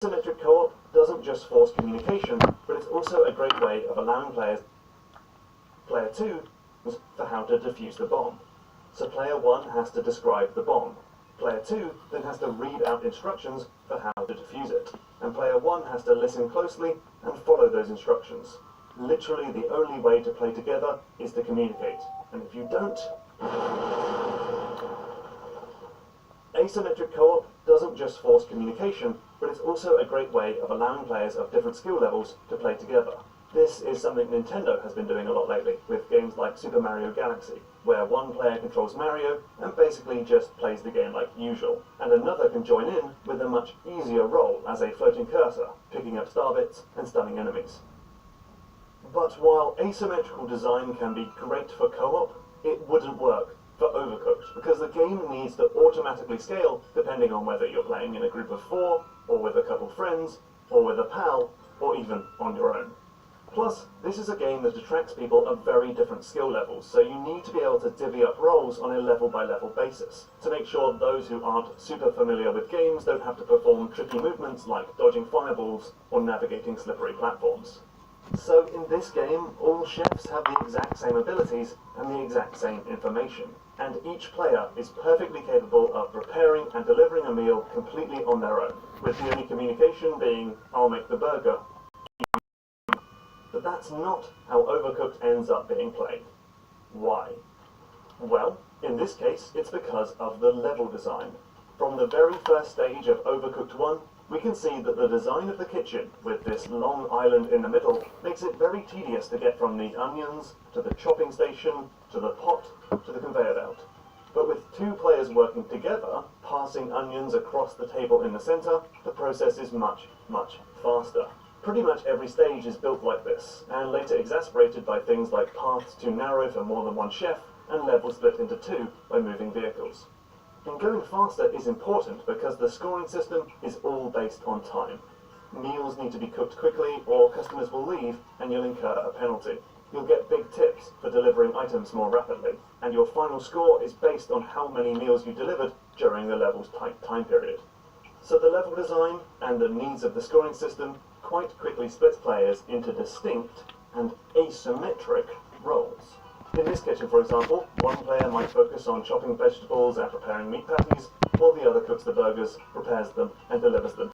Asymmetric co-op doesn't just force communication, but it's also a great way of allowing player 2 for how to defuse the bomb. So player 1 has to describe the bomb. Player 2 then has to read out instructions for how to defuse it. And player 1 has to listen closely and follow those instructions. Literally the only way to play together is to communicate. And if you don't... Asymmetric co-op doesn't just force communication, but it's also a great way of allowing players of different skill levels to play together. This is something Nintendo has been doing a lot lately, with games like Super Mario Galaxy, where one player controls Mario and basically just plays the game like usual, and another can join in with a much easier role as a floating cursor, picking up star bits and stunning enemies. But while asymmetrical design can be great for co-op, it wouldn't work for Overcooked, because the game needs to automatically scale depending on whether you're playing in a group of 4, or with a couple friends, or with a pal, or even on your own. Plus, this is a game that attracts people of very different skill levels, so you need to be able to divvy up roles on a level-by-level basis, to make sure those who aren't super familiar with games don't have to perform tricky movements like dodging fireballs or navigating slippery platforms. So in this game, all chefs have the exact same abilities and the exact same information, and each player is perfectly capable of preparing and delivering a meal completely on their own, with the only communication being, "I'll make the burger." But that's not how Overcooked ends up being played. Why? Well, in this case, it's because of the level design. From the very first stage of Overcooked 1, we can see that the design of the kitchen, with this long island in the middle, makes it very tedious to get from the onions, to the chopping station, to the pot, to the conveyor belt. But with 2 players working together, passing onions across the table in the center, the process is much, much faster. Pretty much every stage is built like this, and later exacerbated by things like paths too narrow for more than one chef, and levels split into 2 by moving vehicles. And going faster is important because the scoring system is all based on time. Meals need to be cooked quickly or customers will leave and you'll incur a penalty. You'll get big tips for delivering items more rapidly, and your final score is based on how many meals you delivered during the level's tight time period. So the level design and the needs of the scoring system quite quickly splits players into distinct and asymmetric roles. In this kitchen, for example, one player might focus on chopping vegetables and preparing meat patties, while the other cooks the burgers, prepares them, and delivers them